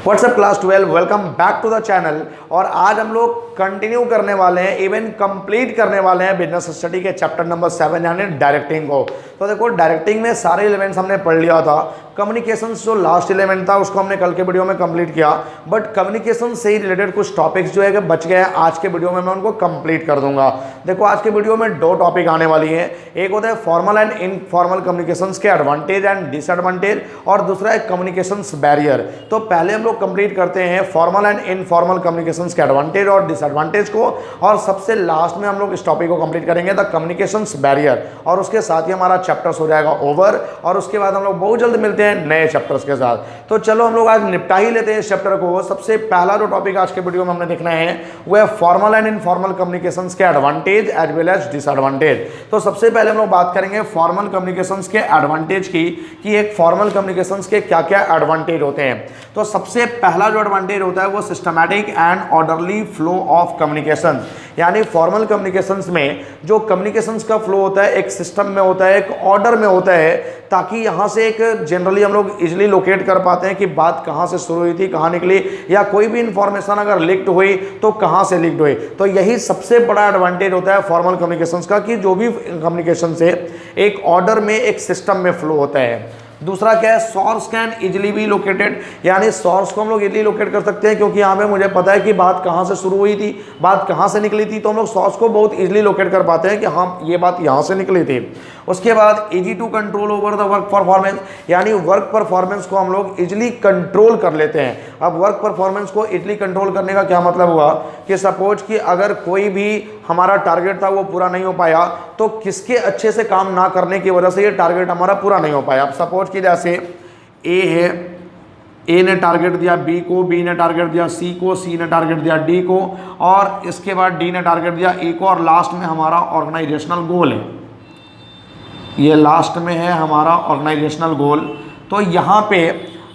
WhatsApp class 12 welcome back to the channel. और आज हम लोग कंटिन्यू करने वाले हैं, इवन कंप्लीट करने वाले हैं बिजनेस स्टडी के चैप्टर नंबर 7 यानी डायरेक्टिंग को। तो देखो डायरेक्टिंग में सारे एलिमेंट्स हमने पढ़ लिया था। कम्युनिकेशंस जो लास्ट एलिमेंट था उसको हमने कल के वीडियो में कंप्लीट किया, बट कम्युनिकेशन से ही रिलेटेड कुछ टॉपिक्स जो है कि बच गए हैं, आज के वीडियो में मैं उनको कंप्लीट कर दूंगा। देखो आज के वीडियो में दो टॉपिक आने वाली हैं, एक होता है फॉर्मल एंड इनफॉर्मल कम्युनिकेशंस के एडवांटेज एंड डिसएडवांटेज, और दूसरा है कम्युनिकेशंस बैरियर। तो पहले हम लोग कंप्लीट करते हैं फॉर्मल एंड इनफॉर्मल कम्युनिकेशंस के एडवांटेज और डिसएडवांटेज को, और सबसे लास्ट में हम लोग इस टॉपिक को कंप्लीट करेंगे द कम्युनिकेशंस बैरियर, और उसके साथ ही हमारा चैप्टर्स हो जाएगा ओवर। और उसके बाद हम लोग बहुत जल्द मिलते हैं नए चैप्टर्स के साथ। तो चलो हम लोग आज निपटा ही लेते हैं इस चैप्टर को। सबसे पहला जो टॉपिक आज के वीडियो में हमने देखना है वो है फॉर्मल एंड इनफॉर्मल कम्युनिकेशंस के advantage as well as disadvantage. तो सबसे पहले हम लोग बात करेंगे फॉर्मल कम्युनिकेशंस के एडवांटेज की, कि एक फॉर्मल कम्युनिकेशंस के क्या क्या एडवांटेज होते हैं। तो सबसे पहला जो एडवांटेज होता है वो systematic and orderly flow of communication, यानी फॉर्मल कम्युनिकेशंस में जो कम्युनिकेशंस का फ्लो होता है एक सिस्टम में होता है, एक ऑर्डर में होता है, ताकि यहाँ से एक जनरली हम लोग इजीली लोकेट कर पाते हैं कि बात कहाँ से शुरू हुई थी, कहाँ निकली, या कोई भी इंफॉर्मेशन अगर लीक्ड हुई तो कहाँ से लीक्ड हुई। तो यही सबसे बड़ा एडवांटेज होता है फॉर्मल कम्युनिकेशंस का, कि जो भी कम्युनिकेशन से एक ऑर्डर में एक सिस्टम में फ्लो होता है। दूसरा क्या है, source can easily be located, यानी सोर्स को हम लोग इजिली लोकेट कर सकते हैं, क्योंकि यहाँ पे मुझे पता है कि बात कहाँ से शुरू हुई थी, बात कहाँ से निकली थी, तो हम लोग सोर्स को बहुत इजिली लोकेट कर पाते हैं कि हाँ ये बात यहाँ से निकली थी। उसके बाद easy to control over the work performance, यानी वर्क परफॉर्मेंस को हम लोग इजिली कंट्रोल कर लेते हैं। अब वर्क परफॉर्मेंस को इजिली कंट्रोल करने का क्या मतलब हुआ कि सपोज कि अगर कोई भी हमारा टारगेट था वो पूरा नहीं हो पाया, तो किसके अच्छे से काम ना करने की वजह से ये टारगेट हमारा पूरा नहीं हो पाया। अब सपोज कि जैसे ए है, ए ने टारगेट दिया बी को, बी ने टारगेट दिया सी को, सी ने टारगेट दिया डी को, और इसके बाद डी ने टारगेट दिया ए को, और लास्ट में हमारा ऑर्गेनाइजेशनल गोल है, ये लास्ट में है हमारा ऑर्गेनाइजेशनल गोल। तो यहाँ पे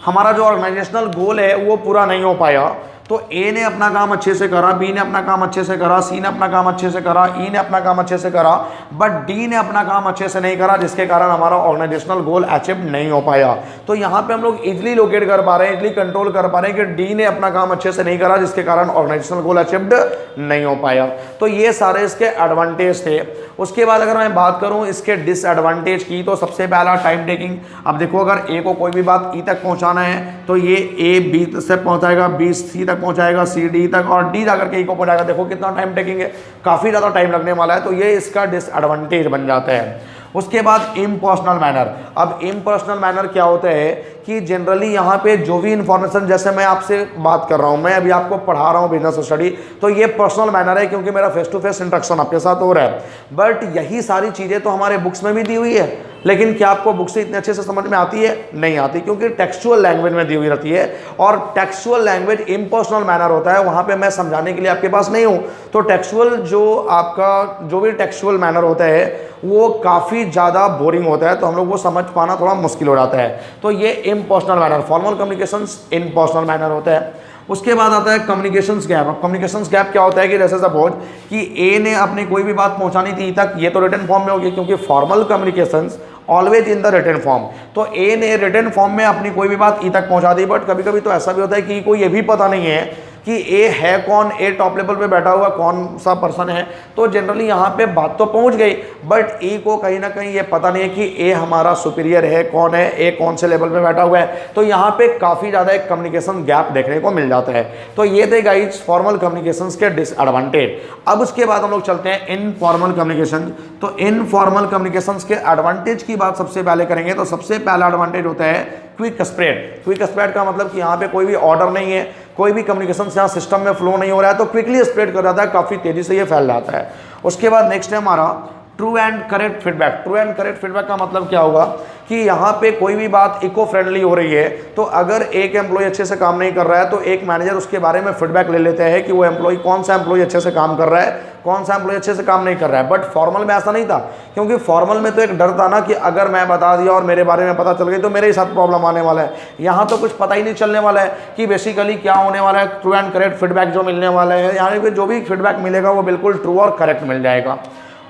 हमारा जो ऑर्गेनाइजेशनल गोल है वो पूरा नहीं हो पाया। तो ए ने अपना काम अच्छे से करा, बी ने अपना काम अच्छे से करा, सी ने अपना काम अच्छे से करा, ई ने अपना काम अच्छे से करा, बट डी ने अपना काम अच्छे से नहीं करा, जिसके कारण हमारा ऑर्गेनाइजेशनल गोल अचीव नहीं हो पाया। तो यहाँ पे हम लोग इजिली लोकेट कर पा रहे हैं, इजिली कंट्रोल कर पा रहे हैं कि डी ने अपना काम अच्छे से नहीं करा, जिसके कारण ऑर्गेनाइजेशनल गोल अचीव्ड नहीं हो पाया। तो ये सारे इसके एडवांटेज थे। उसके बाद अगर मैं बात करूं इसके डिसएडवांटेज की, तो सबसे पहला टाइम टेकिंग। अब देखो अगर ए को कोई भी बात ई तक पहुंचाना है तो ये ए बी से पहुंचाएगा, बी सी तक पहुंचाएगा, सी डी तक, और डी जाकर के ई को पहुंचाएगा। देखो कितना टाइम टेकिंग है, काफ़ी ज़्यादा टाइम लगने वाला है। तो ये इसका डिसएडवांटेज बन जाता है। उसके बाद इम्पर्सनल मैनर। अब इम्पर्सनल मैनर क्या होता है कि जनरली यहाँ पे जो भी इंफॉर्मेशन, जैसे मैं आपसे बात कर रहा हूँ, मैं अभी आपको पढ़ा रहा हूँ बिजनेस स्टडी, तो ये पर्सनल मैनर है क्योंकि मेरा फेस टू फेस इंटरेक्शन आपके साथ हो रहा है। बट यही सारी चीज़ें तो हमारे बुक्स में भी दी हुई है, लेकिन क्या आपको बुक से इतने अच्छे से समझ में आती है? नहीं आती, क्योंकि टेक्सचुअल लैंग्वेज में दी हुई रहती है, और टेक्सचुअल लैंग्वेज इम्पर्सनल मैनर होता है, वहाँ पे मैं समझाने के लिए आपके पास नहीं हूँ। तो टेक्सचुअल जो आपका जो भी टेक्सचुअल मैनर होता है वो काफ़ी ज़्यादा बोरिंग होता है, तो हम लोग वो समझ पाना थोड़ा मुश्किल हो जाता है। तो ये impersonal manner, formal communications impersonal manner होता है। उसके बाद आता है कम्युनिकेशंस गैप। अब कम्युनिकेशंस गैप क्या होता है कि जैसे सपोज कि ए ने अपनी कोई भी बात पहुंचानी थी तक, ये तो रिटन फॉर्म में होगी, क्योंकि formal communications always in the written form. तो ए ने रिटन फॉर्म में अपनी कोई भी बात ई तक पहुंचा दी, बट कभी कभी तो ऐसा भी होता है कि कोई ये भी पता नहीं है कि ए है कौन, ए टॉप लेवल पे बैठा हुआ कौन सा पर्सन है। तो जनरली यहाँ पे बात तो पहुँच गई, बट ए को कहीं ना कहीं ये पता नहीं है कि ए हमारा सुपीरियर है कौन है, ए कौन से लेवल पे बैठा हुआ है। तो यहाँ पे काफ़ी ज़्यादा एक कम्युनिकेशन गैप देखने को मिल जाता है। तो ये थे गाइस फॉर्मल कम्युनिकेशंस के डिसएडवांटेज। अब उसके बाद हम लोग चलते हैं इनफॉर्मल कम्युनिकेशन। तो इनफॉर्मल कम्युनिकेशंस के एडवांटेज की बात सबसे पहले करेंगे। तो सबसे पहला एडवांटेज होता है क्विक स्प्रेड। क्विक स्प्रेड का मतलब कि यहाँ पे कोई भी ऑर्डर नहीं है, कोई भी कम्युनिकेशन यहाँ सिस्टम में फ्लो नहीं हो रहा है, तो क्विकली स्प्रेड कर जाता है, काफ़ी तेज़ी से ये फैल जाता है। उसके बाद नेक्स्ट है हमारा true and correct feedback. True and correct feedback का मतलब क्या होगा कि यहाँ पे कोई भी बात इको फ्रेंडली हो रही है, तो अगर एक एम्प्लॉय अच्छे से काम नहीं कर रहा है तो एक मैनेजर उसके बारे में फीडबैक ले लेते हैं कि वो एम्प्लॉय, कौन सा एम्प्लॉय अच्छे से काम कर रहा है, कौन सा एम्प्लॉय अच्छे से काम नहीं कर रहा है। बट फॉर्मल में ऐसा नहीं था, क्योंकि फॉर्मल में तो एक डर था ना कि अगर मैं बता दिया और मेरे बारे में पता चल गई तो मेरे ही साथ प्रॉब्लम आने वाला है। यहाँ तो कुछ पता ही नहीं चलने वाला है कि बेसिकली क्या होने वाला है। ट्रू एंड करेक्ट फीडबैक जो मिलने वाला है, यानी कि जो भी फीडबैक मिलेगा वो बिल्कुल ट्रू और करेक्ट मिल जाएगा।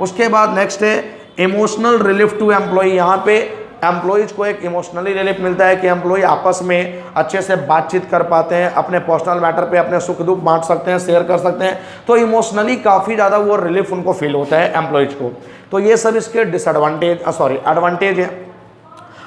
उसके बाद नेक्स्ट है इमोशनल रिलीफ टू एम्प्लॉय। यहाँ पे एम्प्लॉयज़ को एक इमोशनली रिलीफ मिलता है कि एम्प्लॉय आपस में अच्छे से बातचीत कर पाते हैं, अपने पर्सनल मैटर पे अपने सुख दुख बांट सकते हैं, शेयर कर सकते हैं, तो इमोशनली काफ़ी ज़्यादा वो रिलीफ उनको फील होता है एम्प्लॉयज़ को। तो ये सब इसके एडवांटेज है।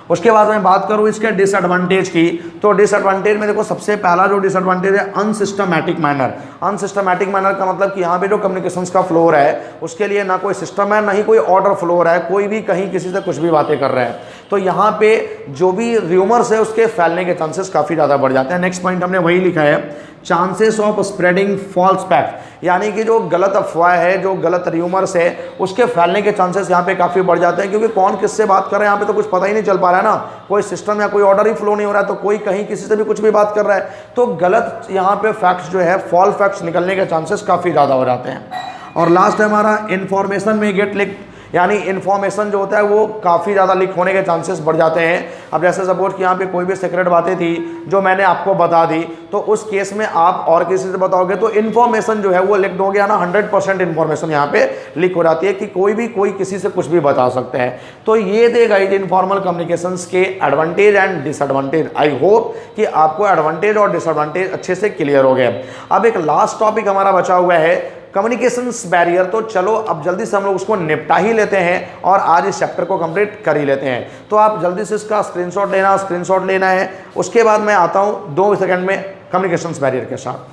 उसके बाद मैं बात करूँ इसके डिसएडवांटेज की, तो डिसएडवांटेज में देखो सबसे पहला जो डिसएडवांटेज है अनसिस्टमैटिक मैनर। अनसिस्टमैटिक मैनर का मतलब कि यहाँ पे जो कम्युनिकेशंस का फ्लो हो रहा है उसके लिए ना कोई सिस्टम है, ना ही कोई ऑर्डर फ्लो हो रहा है, कोई भी कहीं किसी से कुछ भी बातें कर रहा है, तो यहाँ पे जो भी र्यूमर्स है उसके फैलने के चांसेस काफ़ी ज़्यादा बढ़ जाते हैं। नेक्स्ट पॉइंट हमने वही लिखा है, chances of spreading false fact, यानी कि जो गलत अफवाह है, जो गलत र्यूमर्स है, उसके फैलने के चांसेस यहाँ पे काफ़ी बढ़ जाते हैं, क्योंकि कौन किससे बात कर रहा है यहाँ पे तो कुछ पता ही नहीं चल पा रहा है ना, कोई सिस्टम या कोई ऑर्डर ही फ्लो नहीं हो रहा है, तो कोई कहीं किसी से भी कुछ भी बात कर रहा है, तो गलत यहाँ पे फैक्ट्स जो है, फॉल्स फैक्ट्स निकलने के चांसेस काफ़ी ज़्यादा हो जाते हैं। और लास्ट है हमारा इन्फॉर्मेशन में गेट लीक, यानी इन्फॉर्मेशन जो होता है वो काफ़ी ज़्यादा लीक होने के चांसेस बढ़ जाते हैं। अब जैसे सपोज कि यहाँ पे कोई भी सीक्रेट बातें थी जो मैंने आपको बता दी, तो उस केस में आप और किसी से बताओगे तो इन्फॉर्मेशन जो है वो लीक हो गया ना, 100% इन्फॉर्मेशन यहाँ पे लीक हो जाती है कि कोई किसी से कुछ भी बता सकते हैं। तो ये थे गाइस इनफॉर्मल कम्युनिकेशंस के advantage and disadvantage. I hope कि आपको एडवांटेज और डिसएडवांटेज अच्छे से क्लियर हो गए। अब एक लास्ट टॉपिक हमारा बचा हुआ है कम्युनिकेशंस बैरियर, तो चलो अब जल्दी से हम लोग उसको निपटा ही लेते हैं और आज इस चैप्टर को कंप्लीट कर ही लेते हैं। तो आप जल्दी से इसका स्क्रीनशॉट लेना है, उसके बाद मैं आता हूं 2 सेकंड में कम्युनिकेशंस बैरियर के साथ।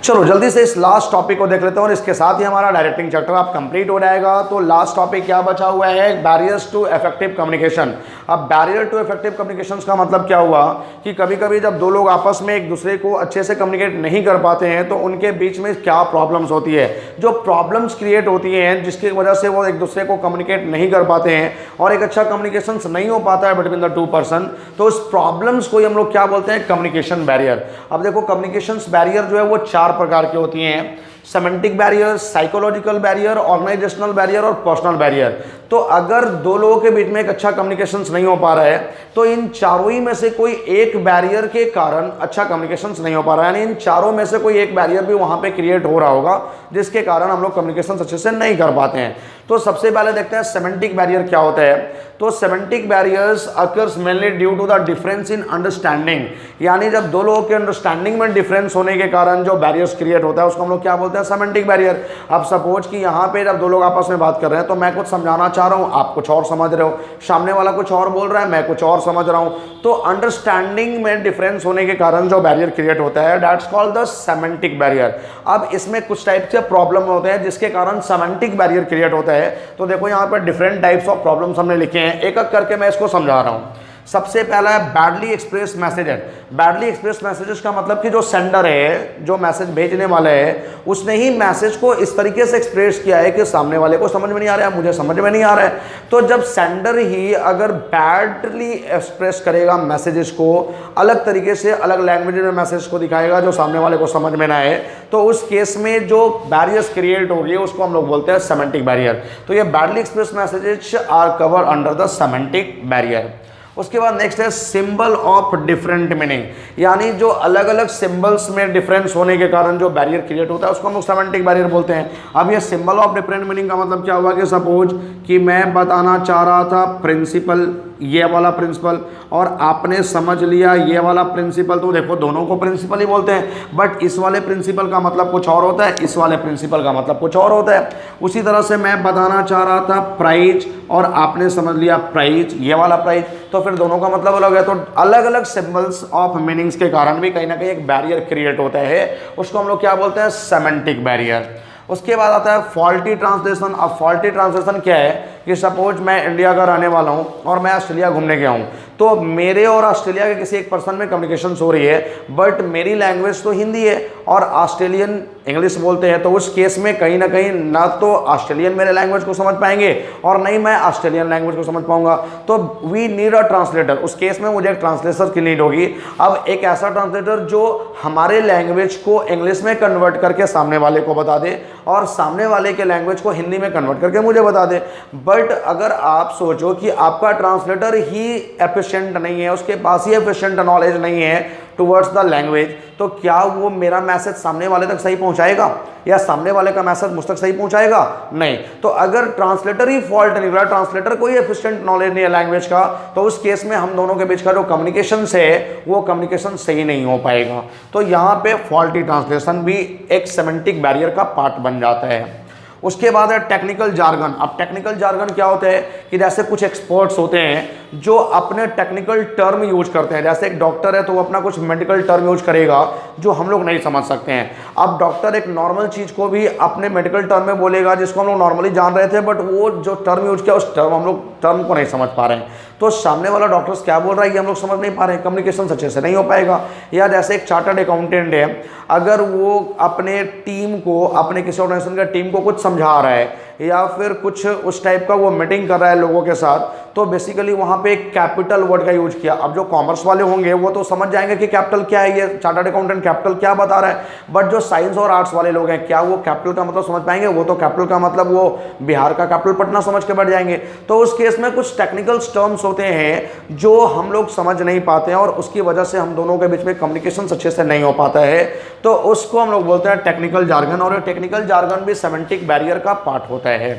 चलो जल्दी से इस लास्ट टॉपिक को देख लेते हैं और इसके साथ ही हमारा डायरेक्टिंग चैप्टर आप कंप्लीट हो जाएगा। तो लास्ट टॉपिक क्या बचा हुआ है, बैरियर्स टू इफेक्टिव कम्युनिकेशन। अब बैरियर टू इफेक्टिव कम्युनिकेशन का मतलब क्या हुआ कि कभी कभी जब दो लोग आपस में एक दूसरे को अच्छे से कम्युनिकेट नहीं कर पाते हैं तो उनके बीच में क्या प्रॉब्लम्स होती है, जो प्रॉब्लम्स क्रिएट होती हैं जिसकी वजह से वो एक दूसरे को कम्युनिकेट नहीं कर पाते हैं और एक अच्छा कम्युनिकेशन नहीं हो पाता है बिटवीन द 2 पर्सन, तो उस प्रॉब्लम्स को हम लोग क्या बोलते हैं, कम्युनिकेशन बैरियर। अब देखो कम्युनिकेशन बैरियर जो है वो 4 प्रकार की होती हैं, semantic barrier, psychological barrier, organisational barrier और पर्सनल बैरियर। तो अगर दो लोगों के बीच में एक अच्छा कम्युनिकेशंस नहीं हो पा रहा है तो इन चारों ही में से कोई एक बैरियर के कारण अच्छा कम्युनिकेशंस नहीं हो पा रहा है, यानी इन चारों में से कोई एक बैरियर भी वहां पे क्रिएट हो रहा होगा जिसके कारण हम लोग कम्युनिकेशंस अच्छे से नहीं कर पाते हैं। तो सबसे पहले देखते हैं सेमेंटिक बैरियर क्या होता है। तो semantic barriers occurs mainly due to the difference in understanding, यानी जब दो लोगों के अंडरस्टैंडिंग में डिफरेंस होने के कारण जो बैरियर्स क्रिएट होता है उसको हम लोग क्या बोलते हैं, सेमेंटिक बैरियर। अब सपोज कि यहाँ पे जब दो लोग आपस में बात कर रहे हैं तो मैं कुछ समझाना चाह रहा हूँ, आप कुछ और समझ रहे हो, सामने वाला कुछ और बोल रहा है, मैं कुछ और समझ रहा हूँ, तो अंडरस्टैंडिंग में डिफरेंस होने के कारण जो बैरियर क्रिएट होता है that's called the semantic barrier. अब इसमें कुछ टाइप के प्रॉब्लम होते हैं जिसके कारण सेमेंटिक बैरियर क्रिएट होता है। तो देखो यहाँ पर डिफरेंट टाइप्स ऑफ प्रॉब्लम्स हमने लिखे हैं, एक एक करके मैं इसको समझा रहा हूँ। सबसे पहला है badly express messages. Badly express messages का मतलब कि जो सेंडर है, जो मैसेज भेजने वाला है, उसने ही मैसेज को इस तरीके से एक्सप्रेस किया है कि सामने वाले को समझ में नहीं आ रहा है, मुझे समझ में नहीं आ रहा है। तो जब सेंडर ही अगर बैडली एक्सप्रेस करेगा मैसेजेस को, अलग तरीके से अलग लैंग्वेज में मैसेज को दिखाएगा जो सामने वाले को समझ में ना आए, तो उस केस में जो बैरियर्स क्रिएट होगी उसको हम लोग बोलते हैं सेमेंटिक बैरियर। तो ये badly express messages are cover under the semantic barrier. उसके बाद नेक्स्ट है सिंबल ऑफ डिफरेंट मीनिंग, यानी जो अलग अलग सिंबल्स में डिफरेंस होने के कारण जो बैरियर क्रिएट होता है उसको हम लोग सेमेंटिक बैरियर बोलते हैं। अब ये सिंबल ऑफ डिफरेंट मीनिंग का मतलब क्या हुआ कि सपोज कि मैं बताना चाह रहा था प्रिंसिपल, ये वाला प्रिंसिपल, और आपने समझ लिया ये वाला प्रिंसिपल, तो देखो दोनों को प्रिंसिपल ही बोलते हैं, बट इस वाले प्रिंसिपल का मतलब कुछ और होता है, इस वाले प्रिंसिपल का मतलब कुछ और होता है। उसी तरह से मैं बताना चाह रहा था प्राइज और आपने समझ लिया प्राइज, ये वाला प्राइज, तो फिर दोनों का मतलब अलग है। तो अलग अलग सिंबल्स ऑफ मीनिंग्स के कारण भी कहीं ना कहीं एक बैरियर क्रिएट होता है, उसको हम लोग क्या बोलते हैं, सेमेंटिक बैरियर। उसके बाद आता है फॉल्टी ट्रांसलेशन। अब फॉल्टी ट्रांसलेशन क्या है कि सपोज मैं इंडिया का रहने वाला हूँ और मैं ऑस्ट्रेलिया घूमने गया हूँ, तो मेरे और ऑस्ट्रेलिया के किसी एक पर्सन में कम्युनिकेशन हो रही है, बट मेरी लैंग्वेज तो हिंदी है और ऑस्ट्रेलियन इंग्लिश बोलते हैं, तो उस केस में कहीं ना कहीं ना तो ऑस्ट्रेलियन मेरे लैंग्वेज को समझ पाएंगे और नहीं मैं ऑस्ट्रेलियन लैंग्वेज को समझ पाऊंगा। तो वी नीड अ ट्रांसलेटर, उस केस में मुझे एक ट्रांसलेटर की नीड होगी। अब एक ऐसा ट्रांसलेटर जो हमारे लैंग्वेज को इंग्लिश में कन्वर्ट करके सामने वाले को बता दे और सामने वाले के लैंग्वेज को हिंदी में कन्वर्ट करके मुझे बता दे। बट अगर आप सोचो कि आपका ट्रांसलेटर ही एफिशिएंट नहीं है, उसके पास ही एफिशिएंट नॉलेज नहीं है टुवर्ड्स द लैंग्वेज, तो तो क्या वो मेरा मैसेज सामने वाले तक सही पहुंचाएगा या सामने वाले का मैसेज मुझ तक सही पहुंचाएगा? नहीं। तो अगर ट्रांसलेटर ही फॉल्ट निकला, ट्रांसलेटर कोई एफिशिएंट नॉलेज नहीं है लैंग्वेज का, तो उस केस में हम दोनों के बीच का जो कम्युनिकेशन है वो कम्युनिकेशन सही नहीं हो पाएगा। तो यहाँ पे फॉल्टी ट्रांसलेशन भी एक सेमेंटिक बैरियर का पार्ट बन जाता है। उसके बाद है टेक्निकल जार्गन। अब टेक्निकल जार्गन क्या होता है कि जैसे कुछ एक्सपर्ट्स होते हैं जो अपने टेक्निकल टर्म यूज करते हैं। जैसे एक डॉक्टर है तो वो अपना कुछ मेडिकल टर्म यूज करेगा जो हम लोग नहीं समझ सकते हैं। अब डॉक्टर एक नॉर्मल चीज़ को भी अपने मेडिकल टर्म में बोलेगा जिसको हम लोग नॉर्मली जान रहे थे, बट वो जो टर्म यूज किया उस हम लोग टर्म को नहीं समझ पा रहे हैं। तो सामने वाला डॉक्टर्स क्या बोल रहा है ये हम लोग समझ नहीं पा रहे हैं, कम्युनिकेशन अच्छे से नहीं हो पाएगा। या जैसे एक चार्टर्ड अकाउंटेंट है, अगर वो अपने टीम को, अपने किसी ऑर्गेनाइजेशन का टीम को कुछ समझा रहा है या फिर कुछ उस टाइप का वो मीटिंग कर रहा है लोगों के साथ, तो बेसिकली वहाँ पे एक कैपिटल वर्ड का यूज किया। अब जो कॉमर्स वाले होंगे वो तो समझ जाएंगे कि कैपिटल क्या है, ये चार्टर्ड अकाउंटेंट कैपिटल क्या बता रहा है, बट जो साइंस और आर्ट्स वाले लोग हैं क्या वो कैपिटल का मतलब समझ पाएंगे? वो तो कैपिटल का मतलब वो बिहार का कैपिटल पटना समझ के बैठ जाएंगे। तो उस केस में कुछ टेक्निकल टर्म्स होते हैं जो हम लोग समझ नहीं पाते हैं और उसकी वजह से हम दोनों के बीच में कम्युनिकेशन अच्छे से नहीं हो पाता है, तो उसको हम लोग बोलते हैं टेक्निकल जार्गन। और टेक्निकल जार्गन भी सेमेंटिक बैरियर का पार्ट होता है।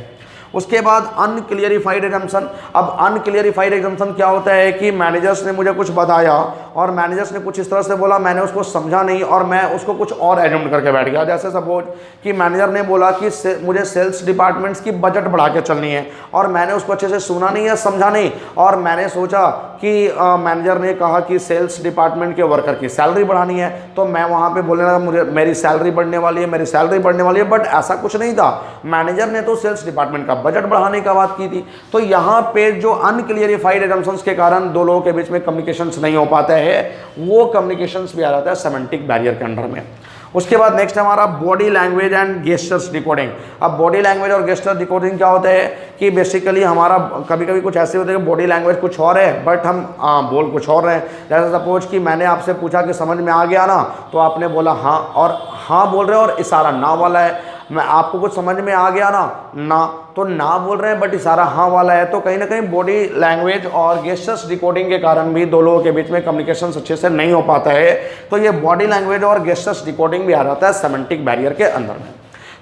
उसके बाद अनक्लियरिफाइड एजम्पशन। अब अनक्लियरिफाइड एजम्पशन क्या होता है कि मैनेजर्स ने मुझे कुछ बताया और मैनेजर्स ने कुछ इस तरह से बोला, मैंने उसको समझा नहीं और मैं उसको कुछ और एजम्प्ट करके बैठ गया। जैसे सपोज कि मैनेजर ने बोला कि मुझे सेल्स डिपार्टमेंट्स की बजट बढ़ा के चलनी है और मैंने उसको अच्छे से सुना नहीं या समझा नहीं, और मैंने सोचा कि मैनेजर ने कहा कि सेल्स डिपार्टमेंट के वर्कर की सैलरी बढ़ानी है, तो मैं वहाँ पे बोलने लगा मुझे मेरी सैलरी बढ़ने वाली है, मेरी सैलरी बढ़ने वाली है, बट ऐसा कुछ नहीं था। मैनेजर ने तो सेल्स डिपार्टमेंट का बजट बढ़ाने का बात की थी। तो यहाँ पे जो अनक्लियरिफाइड एजम्पशंस के कारण दो लोगों के बीच में कम्युनिकेशंस नहीं हो पाता है, वो कम्युनिकेशंस भी आ जाता है सेमेंटिक बैरियर के अंडर में। उसके बाद नेक्स्ट हमारा body language and gestures decoding. अब बॉडी लैंग्वेज और गेस्चर डिकोडिंग क्या होता है कि बेसिकली हमारा कभी कभी कुछ ऐसे होते हैं कि बॉडी लैंग्वेज कुछ और है बट हम बोल कुछ और रहे हैं। जैसे सपोज कि मैंने आपसे पूछा कि समझ में आ गया ना, तो आपने बोला हाँ, और हाँ बोल रहे हो और इशारा ना वाला है। मैं आपको कुछ समझ में आ गया ना, तो ना बोल रहे हैं बट इशारा हाँ वाला है। तो कहीं ना कहीं बॉडी लैंग्वेज और गेस्चर्स डिकोडिंग के कारण भी दो लोगों के बीच में कम्युनिकेशन अच्छे से नहीं हो पाता है। तो ये बॉडी लैंग्वेज और गेस्चर्स डिकोडिंग भी आ जाता है सेमेंटिक बैरियर के अंदर में।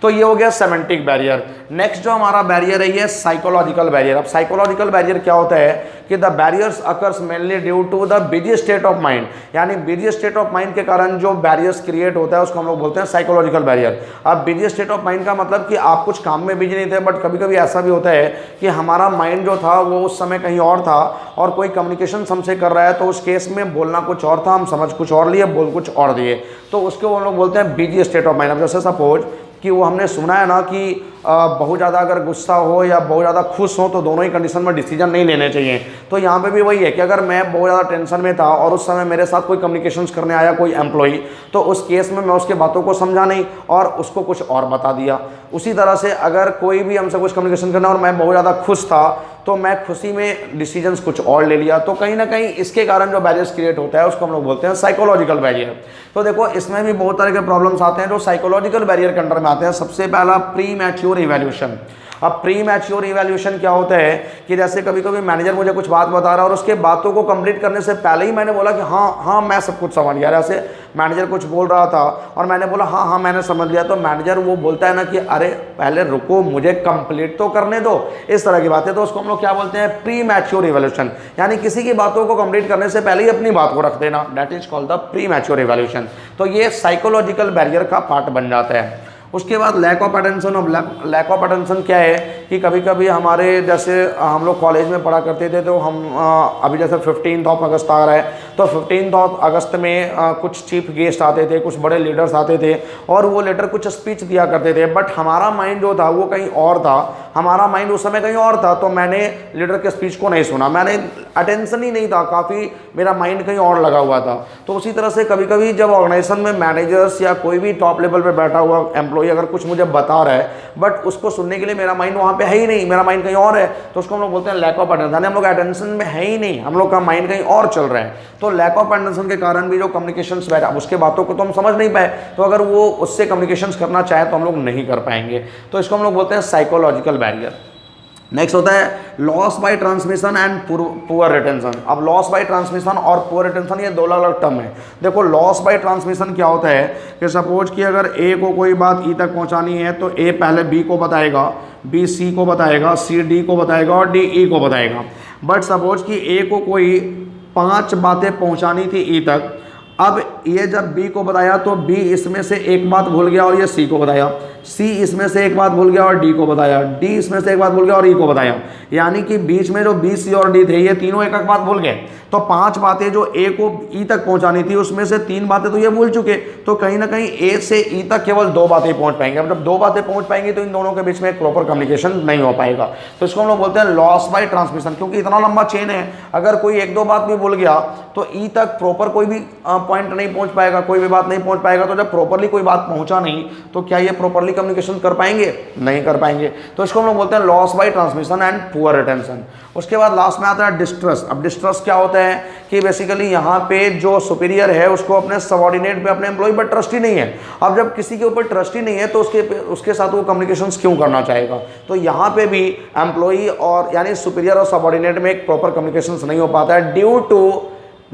तो ये हो गया सेमेंटिक बैरियर। नेक्स्ट जो हमारा बैरियर है ये साइकोलॉजिकल बैरियर। अब साइकोलॉजिकल बैरियर क्या होता है कि the barriers occurs mainly due to the busy state of mind, यानी बिजी स्टेट ऑफ माइंड के कारण जो बैरियर्स क्रिएट होता है उसको हम लोग बोलते हैं साइकोलॉजिकल बैरियर। अब बिजी स्टेट ऑफ माइंड का मतलब कि आप कुछ काम में बिजी नहीं थे, बट कभी कभी ऐसा भी होता है कि हमारा माइंड जो था वो उस समय कहीं और था और कोई कम्युनिकेशन हमसे कर रहा है, तो उस केस में बोलना कुछ और था, हम समझ कुछ और लिए, बोल कुछ और दिए, तो उसको हम लोग बोलते हैं बिजी स्टेट ऑफ माइंड। अब जैसे सपोज कि वो हमने सुना है ना कि बहुत ज़्यादा अगर गुस्सा हो या बहुत ज़्यादा खुश हो तो दोनों ही कंडीशन में डिसीजन नहीं लेने चाहिए। तो यहाँ पे भी वही है कि अगर मैं बहुत ज़्यादा टेंशन में था और उस समय मेरे साथ कोई कम्युनिकेशंस करने आया कोई एम्प्लॉई, तो उस केस में मैं उसके बातों को समझा नहीं और उसको कुछ और बता दिया। उसी तरह से अगर कोई भी हमसे कुछ कम्युनिकेशन करना और मैं बहुत ज़्यादा खुश था तो मैं खुशी में डिसीजंस कुछ और ले लिया। तो कहीं ना कहीं इसके कारण जो बैरियर्स क्रिएट होता है उसको हम लोग बोलते हैं साइकोलॉजिकल बैरियर। तो देखो इसमें भी बहुत तरह के प्रॉब्लम्स आते हैं जो साइकोलॉजिकल बैरियर के अंडर में आते हैं। सबसे पहला प्री मैच्योर इवैल्यूएशन। अब प्री मैच्योर इवैल्यूएशन क्या होता है कि जैसे कभी कभी मैनेजर मुझे कुछ बात बता रहा है और उसके बातों को कंप्लीट करने से पहले ही मैंने बोला कि हाँ मैं सब कुछ समझ गया। जैसे मैनेजर कुछ बोल रहा था और मैंने बोला हाँ मैंने समझ लिया, तो मैनेजर वो बोलता है ना कि अरे पहले रुको, मुझे कंप्लीट तो करने दो, इस तरह की बातें। तो उसको हम लोग क्या बोलते हैं, प्री मैच्योर इवैल्यूएशन, यानी किसी की बातों को कंप्लीट करने से पहले ही अपनी बात को रख देना, that is called the pre mature evaluation. तो ये साइकोलॉजिकल बैरियर का पार्ट बन जाता है। उसके बाद लैक ऑफ अटेंशन। अब लैक ऑफ अटेंशन क्या है कि कभी कभी हमारे जैसे हम लोग कॉलेज में पढ़ा करते थे, तो हम अभी जैसे 15 अगस्त आ रहा है, तो 15 अगस्त में कुछ चीफ गेस्ट आते थे, कुछ बड़े लीडर्स आते थे और वो लीडर कुछ स्पीच दिया करते थे, बट हमारा माइंड जो था वो कहीं और था, हमारा माइंड उस समय कहीं और था। तो मैंने लीडर के स्पीच को नहीं सुना, मैंने अटेंशन ही नहीं था, काफ़ी मेरा माइंड कहीं और लगा हुआ था। तो उसी तरह से कभी कभी जब ऑर्गेनाइजेशन में मैनेजर्स या कोई भी टॉप लेवल पे बैठा हुआ एम्प्लॉय अगर कुछ मुझे बता रहा है बट उसको सुनने के लिए मेरा माइंड वहाँ पे है ही नहीं, मेरा माइंड कहीं और है, तो उसको हम लोग बोलते हैं लैक ऑफ अटेंशन। हम लोग अटेंशन में है ही नहीं, हम लोग का माइंड कहीं और चल रहा है। तो लैक ऑफ अटेंशन के कारण भी जो कम्युनिकेशन अब उसके बातों को तो हम समझ नहीं पाए, तो अगर वो उससे कम्युनिकेशन करना चाहे तो हम लोग नहीं कर पाएंगे। तो इसको हम लोग बोलते हैं साइकोलॉजिकल बैरियर। नेक्स्ट होता है loss by transmission and poor retention. अब लॉस बाय ट्रांसमिशन और पुअर रिटेंशन ये दो अलग अलग टर्म है। देखो लॉस बाय ट्रांसमिशन क्या होता है कि सपोज कि अगर ए को कोई बात ई तक पहुंचानी है तो ए पहले बी को बताएगा, बी सी को बताएगा, सी डी को बताएगा और डी ई को बताएगा। बट सपोज कि ए को कोई 5 बातें पहुंचानी थी ई तक, अब ये जब बी को बताया तो बी इसमें से एक बात भूल गया और ये सी को बताया, सी इसमें से एक बात भूल गया और डी को बताया, डी इसमें से एक बात भूल गया और ई को बताया। यानी कि बीच में जो बी सी और डी थे ये तीनों एक एक बात भूल गए। तो 5 बातें जो ए को ई तक पहुंचानी थी उसमें से 3 बातें तो ये भूल चुके, तो कहीं ना कहीं ए से ई तक केवल 2 बातें पहुंच पाएंगे। अब जब 2 बातें पहुंच पाएंगी तो इन दोनों के बीच में एक प्रॉपर कम्युनिकेशन नहीं हो पाएगा। तो इसको हम लोग बोलते हैं लॉस बाय ट्रांसमिशन, क्योंकि इतना लंबा चेन है, अगर कोई 1-2 बात भी भूल गया तो ई तक प्रॉपर कोई भी पॉइंट नहीं पहुंच पाएगा, कोई भी बात नहीं पहुंच पाएगा। तो जब प्रॉपरली कोई बात पहुंचा नहीं तो क्या ये प्रॉपरली कम्युनिकेशन कर पाएंगे? नहीं कर पाएंगे। तो इसको हम लोग बोलते हैं loss by transmission and poor retention. उसके बाद लास्ट में आता है डिस्ट्रस्ट। अब डिस्ट्रस्ट क्या होता है कि बेसिकली यहाँ पे जो सुपीरियर है उसको अपने सबऑर्डिनेट पे, अपने एम्प्लॉय पर ट्रस्ट ही नहीं है। अब जब किसी के ऊपर ट्रस्ट ही नहीं है तो उसके साथ वो कम्युनिकेशंस क्यों करना चाहेगा? तो यहाँ पे भी एम्प्लॉय और यानी सुपीरियर और सबऑर्डिनेट में एक प्रॉपर कम्युनिकेशंस नहीं हो पाता है ड्यू टू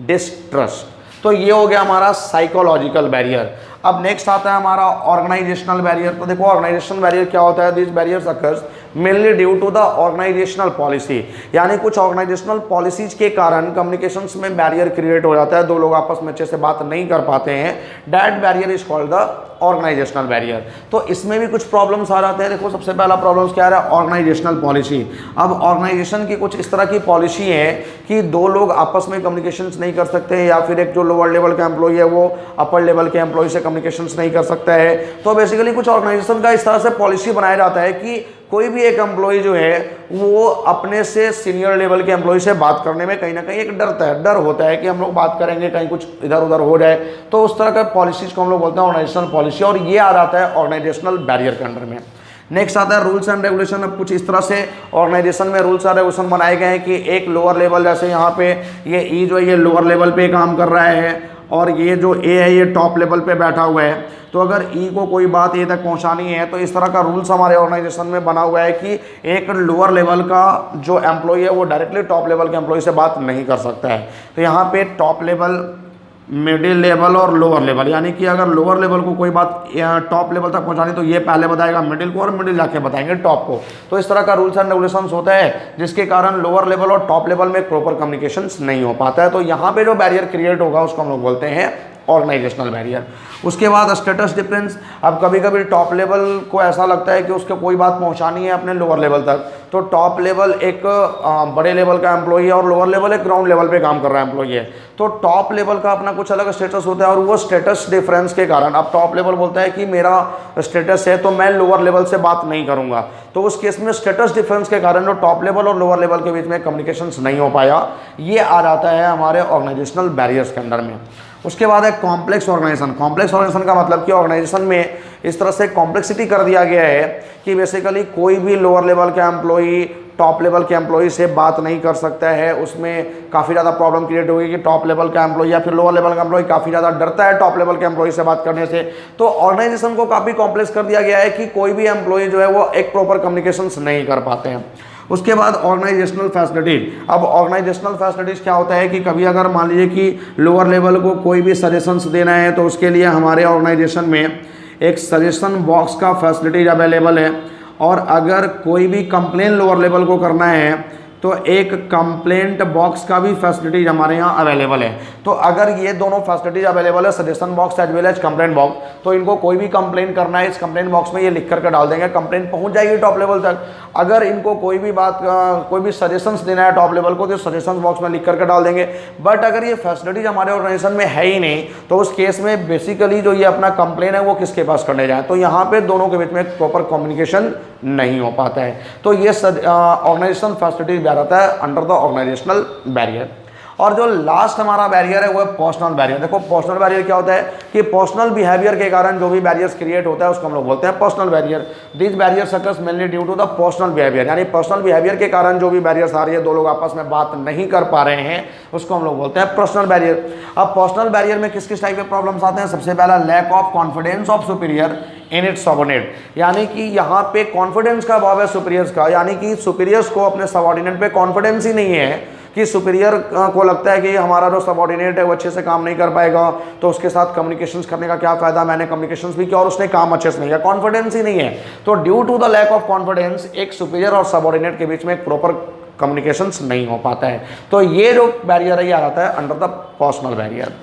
डिस्ट्रस्ट। तो ये हो गया हमारा साइकोलॉजिकल बैरियर। अब नेक्स्ट आता है हमारा ऑर्गेनाइजेशनल बैरियर। तो देखो ऑर्गेनाइजेशनल बैरियर क्या होता है? This barriers occurs mainly due to the organisational policy, यानी कुछ ऑर्गेनाइजेशनल पॉलिसीज के कारण कम्युनिकेशंस में बैरियर क्रिएट हो जाता है, दो लोग आपस में अच्छे से बात नहीं कर पाते हैं। That barrier is called the organisational barrier. तो इसमें भी कुछ प्रॉब्लम्स आ जाते हैं। देखो सबसे पहला प्रॉब्लम्स क्या है? Organisational policy. अब ऑर्गेनाइजेशन की कुछ इस तरह की पॉलिसी है कि दो लोग आपस में कम्युनिकेशंस नहीं कर सकते, या फिर एक जो लोअर लेवल का एम्प्लॉय है वो अपर लेवल के एम्प्लॉय से कम्युनिकेशंस नहीं कर सकता है। तो बेसिकली कुछ ऑर्गेनाइजेशन का इस तरह से पॉलिसी बनाया जाता है कि कोई भी एक एम्प्लॉय जो है वो अपने से सीनियर लेवल के एम्प्लॉय से बात करने में कहीं ना कहीं एक डर होता है कि हम लोग बात करेंगे कहीं कुछ इधर उधर हो जाए। तो उस तरह का पॉलिसीज को हम लोग बोलते हैं ऑर्गेनाइजेशनल पॉलिसी, और ये आ जाता है ऑर्गेनाइजेशनल बैरियर के अंडर में। नेक्स्ट आता है रूल्स एंड रेगुलेशन। अब कुछ इस तरह से ऑर्गेनाइजेशन में रूल्स एंड रेगुलेशन बनाए गए हैं कि एक लोअर लेवल, जैसे यहाँ पे ये ई जो है ये लोअर लेवल पे काम कर रहा है और ये जो ए है ये टॉप लेवल पे बैठा हुआ है। तो अगर ई को कोई बात ए तक पहुंचानी है तो इस तरह का रूल्स हमारे ऑर्गेनाइजेशन में बना हुआ है कि एक लोअर लेवल का जो एम्प्लॉय है वो डायरेक्टली टॉप लेवल के एम्प्लॉय से बात नहीं कर सकता है। तो यहाँ पे टॉप लेवल, मिडिल लेवल और लोअर लेवल, यानी कि अगर लोअर लेवल को कोई बात टॉप लेवल तक पहुंचानी तो ये पहले बताएगा मिडिल को और मिडिल जाके बताएंगे टॉप को। तो इस तरह का रूल्स एंड रेगुलेशंस होता है जिसके कारण लोअर लेवल और टॉप लेवल में प्रॉपर कम्युनिकेशंस नहीं हो पाता है। तो यहाँ पे जो बैरियर क्रिएट होगा उसको हम लोग बोलते हैं ऑर्गेनाइजेशनल बैरियर। उसके बाद स्टेटस डिफरेंस। अब कभी कभी टॉप लेवल को ऐसा लगता है कि उसको कोई बात पहुंचानी है अपने लोअर लेवल तक, तो टॉप लेवल एक बड़े लेवल का एम्प्लॉई है और लोअर लेवल एक ग्राउंड लेवल पे काम कर रहा है एम्प्लॉई है। तो टॉप लेवल का अपना कुछ अलग स्टेटस होता है और वो स्टेटस डिफरेंस के कारण अब टॉप लेवल बोलता है कि मेरा स्टेटस है तो मैं लोअर लेवल से बात नहीं करूंगा। तो उस केस में स्टेटस डिफरेंस के कारण जो टॉप लेवल और लोअर लेवल के बीच में कम्युनिकेशंस नहीं हो पाया, ये आ जाता है हमारे ऑर्गेनाइजेशनल बैरियर्स के अंडर में। उसके बाद है कॉम्प्लेक्स ऑर्गेनाइजेशन। कॉम्प्लेक्स ऑर्गेनाइजेशन का मतलब कि ऑर्गेनाइजेशन में इस तरह से कॉम्प्लेक्सिटी कर दिया गया है कि बेसिकली कोई भी लोअर लेवल का एम्प्लॉई टॉप लेवल के एम्प्लॉई से बात नहीं कर सकता है। उसमें काफ़ी ज़्यादा प्रॉब्लम क्रिएट होगी कि टॉप लेवल का एम्प्लॉई या फिर लोअर लेवल का एम्प्लॉई काफ़ी ज़्यादा डरता है टॉप लेवल के एम्प्लॉई से बात करने से। तो ऑर्गेनाइजेशन को काफ़ी कॉम्प्लेक्स कर दिया गया है कि कोई भी एम्प्लॉई जो है वो एक प्रॉपर कम्युनिकेशंस नहीं कर पाते हैं। उसके बाद ऑर्गेनाइजेशनल फैसिलिटीज। अब ऑर्गेनाइजेशनल फैसिलिटीज क्या होता है कि कभी अगर मान लीजिए कि लोअर लेवल को कोई भी सजेशंस देना है तो उसके लिए हमारे ऑर्गेनाइजेशन में एक सजेशन बॉक्स का फैसिलिटीज अवेलेबल है, और अगर कोई भी कंप्लेन लोअर लेवल को करना है तो एक कंप्लेंट बॉक्स का भी फैसिलिटीज हमारे यहाँ अवेलेबल है। तो अगर ये दोनों फैसिलिटीज अवेलेबल है, suggestion box as well as complaint box, तो इनको कोई भी कंप्लेंट करना है इस कंप्लेंट बॉक्स में ये लिख करके डाल देंगे, कंप्लेंट पहुंच जाएगी टॉप लेवल तक। अगर इनको कोई भी बात कोई भी सजेशंस देना है टॉप लेवल को तो सजेशन बॉक्स में लिख करके डाल देंगे। बट अगर ये फैसिलिटीज हमारे ऑर्गेनाइजेशन में है ही नहीं तो उस केस में बेसिकली जो ये अपना कंप्लेन है वो किसके पास करने जाए, तो यहाँ पे दोनों के बीच में प्रॉपर कम्युनिकेशन नहीं हो पाता है। तो ये ऑर्गेनाइजेशन फैसिलिटीज आ जाता है अंडर द ऑर्गेनाइजेशनल बैरियर। और जो लास्ट हमारा बैरियर है वो है पर्सनल बैरियर। देखो पर्सनल बैरियर क्या होता है कि पर्सनल बिहेवियर के कारण जो भी बैरियर्स क्रिएट होता है उसको हम लोग बोलते हैं personal barrier. This barrier occurs mainly due to the personal behaviour, यानी पर्सनल बिहेवियर के कारण जो भी बैरियर्स आ रही है, दो लोग आपस में बात नहीं कर पा रहे हैं, उसको हम लोग बोलते हैं पर्सनल बैरियर। अब पर्सनल बैरियर में किस किस टाइप के प्रॉब्लम्स आते हैं? सबसे पहला lack of confidence of superior in its subordinate, यानी कि यहाँ पे कॉन्फिडेंस का अभाव है सुपीरियर्स का, यानी कि सुपीरियर्स को अपने सबऑर्डिनेट पे कॉन्फिडेंस ही नहीं है कि सुपीरियर को लगता है कि हमारा जो सबऑर्डिनेट है वो अच्छे से काम नहीं कर पाएगा, तो उसके साथ कम्युनिकेशंस करने का क्या फायदा, मैंने कम्युनिकेशंस भी किया और उसने काम अच्छे से नहीं किया, कॉन्फिडेंस ही नहीं है। तो due to the lack of confidence एक सुपीरियर और सबऑर्डिनेट के बीच में एक प्रॉपर कम्युनिकेशंस नहीं हो पाता है। तो ये जो बैरियर है ये आ जाता है अंडर द पर्सनल बैरियर।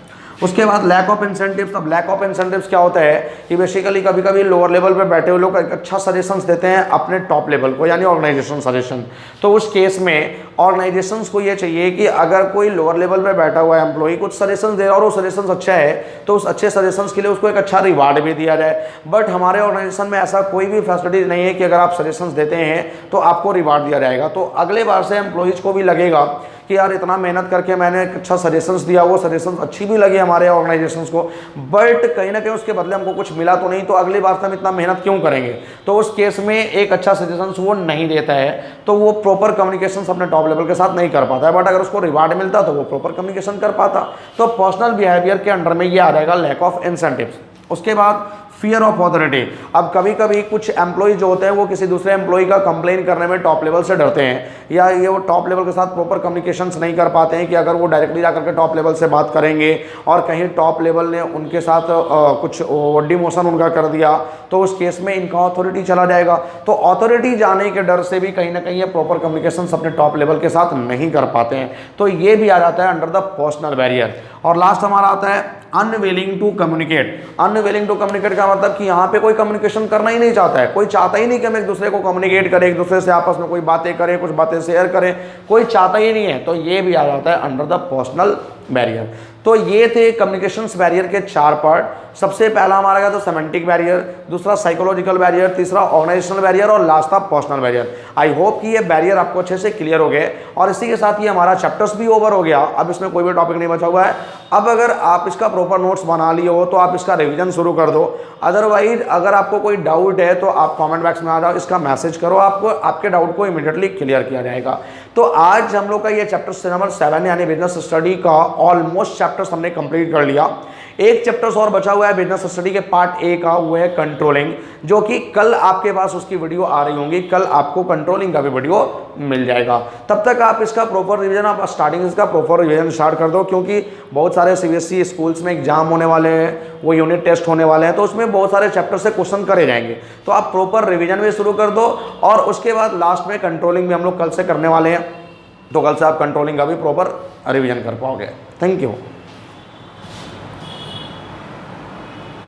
उसके बाद लैक ऑफ इंसेंटिव्स। अब लैक ऑफ इंसेंटिव्स क्या होता है कि बेसिकली कभी कभी लोअर लेवल पे बैठे हुए लोग एक अच्छा सजेशंस देते हैं अपने टॉप लेवल को, यानी ऑर्गेनाइजेशन सजेशन। तो उस केस में ऑर्गेनाइजेशंस को ये चाहिए कि अगर कोई लोअर लेवल पे बैठा हुआ है एम्प्लॉई कुछ सजेशन दे रहा है और वो सजेशन अच्छा है तो उस अच्छे सजेशंस के लिए उसको एक अच्छा रिवार्ड भी दिया जाए। बट हमारे ऑर्गेनाइजेशन में ऐसा कोई भी फैसिलिटीज नहीं है कि अगर आप सजेशंस देते हैं तो आपको रिवार्ड दिया जाएगा। तो अगले बार से एम्प्लॉइज को भी लगेगा कि यार इतना मेहनत करके मैंने एक अच्छा सजेशंस दिया, वो सजेशंस अच्छी भी लगी हमारे ऑर्गेनाइजेशंस को, बट कहीं ना कहीं उसके बदले हमको कुछ मिला तो नहीं, तो अगली बार से हम इतना मेहनत क्यों करेंगे। तो उस केस में एक अच्छा सजेशंस वो नहीं देता है तो वो प्रॉपर कम्युनिकेशन अपने टॉप लेवल के साथ नहीं कर पाता है, बट अगर उसको रिवार्ड मिलता तो वो प्रॉपर कम्युनिकेशन कर पाता। तो पर्सनल बिहेवियर के अंडर में ये आ जाएगा लैक ऑफ इंसेंटिव्स। उसके बाद फियर ऑफ अथॉरिटी। अब कभी कभी कुछ एम्प्लॉय जो होते हैं वो किसी दूसरे एम्प्लॉय का कंप्लेन करने में टॉप लेवल से डरते हैं, या ये वो टॉप लेवल के साथ प्रॉपर कम्युनिकेशंस नहीं कर पाते हैं कि अगर वो डायरेक्टली जाकर के टॉप लेवल से बात करेंगे और कहीं टॉप लेवल ने उनके साथ कुछ डिमोशन उनका कर दिया तो उस केस में इनका अथॉरिटी चला जाएगा। तो अथॉरिटी जाने के डर से भी कहीं ना कहीं ये प्रॉपर कम्युनिकेशन अपने टॉप लेवल के साथ नहीं कर पाते हैं, तो ये भी आ जाता है अंडर द पर्सनल बैरियर। और लास्ट हमारा आता है unwilling to communicate. Unwilling to communicate का मतलब कि यहाँ पे कोई कम्युनिकेशन करना ही नहीं चाहता है, कोई चाहता ही नहीं कि हम एक दूसरे को कम्युनिकेट करें, एक दूसरे से आपस में कोई बातें करें, कुछ बातें शेयर करें, कोई चाहता ही नहीं है। तो ये भी आ जाता है अंडर द पर्सनल बैरियर। तो ये थे कम्युनिकेशंस बैरियर के 4 पार्ट। सबसे पहला हमारा गया तो सेमेंटिक बैरियर, दूसरा साइकोलॉजिकल बैरियर, तीसरा ऑर्गेनाइजेशनल बैरियर और लास्ट था पर्सनल बैरियर। आई होप कि ये बैरियर आपको अच्छे से क्लियर हो गए और इसी के साथ ये हमारा चैप्टर्स भी ओवर हो गया। अब इसमें कोई भी टॉपिक नहीं बचा हुआ है। अब अगर आप इसका प्रॉपर नोट्स बना लिए हो तो आप इसका रिवीजन शुरू कर दो, अदरवाइज अगर आपको कोई डाउट है तो आप कमेंट बॉक्स में आ जाओ, इसका मैसेज करो, आपको आपके डाउट को इमीडिएटली क्लियर किया जाएगा। तो आज हम लोग का ये चैप्टर नंबर 7 यानी बिजनेस स्टडी का ऑलमोस्ट चैप्टर्स हमने कंप्लीट कर लिया। एक चैप्टर्स और बचा हुआ है बिजनेस स्टडी के पार्ट ए का, वो है कंट्रोलिंग, जो कि कल आपके पास उसकी वीडियो आ रही होंगी, कल आपको कंट्रोलिंग का भी वीडियो मिल जाएगा। तब तक आप इसका प्रॉपर रिवीजन, आप स्टार्टिंग इसका प्रॉपर रिवीजन स्टार्ट कर दो, क्योंकि बहुत सारे सीबीएसई स्कूल्स में एग्जाम होने वाले हैं, वो यूनिट टेस्ट होने वाले हैं, तो उसमें बहुत सारे चैप्टर से क्वेश्चन करे जाएंगे। तो आप प्रॉपर रिवीजन भी शुरू कर दो और उसके बाद लास्ट में कंट्रोलिंग भी हम लोग कल से करने वाले हैं, तो कल से आप कंट्रोलिंग का भी प्रॉपर रिवीजन कर पाओगे। Thank you.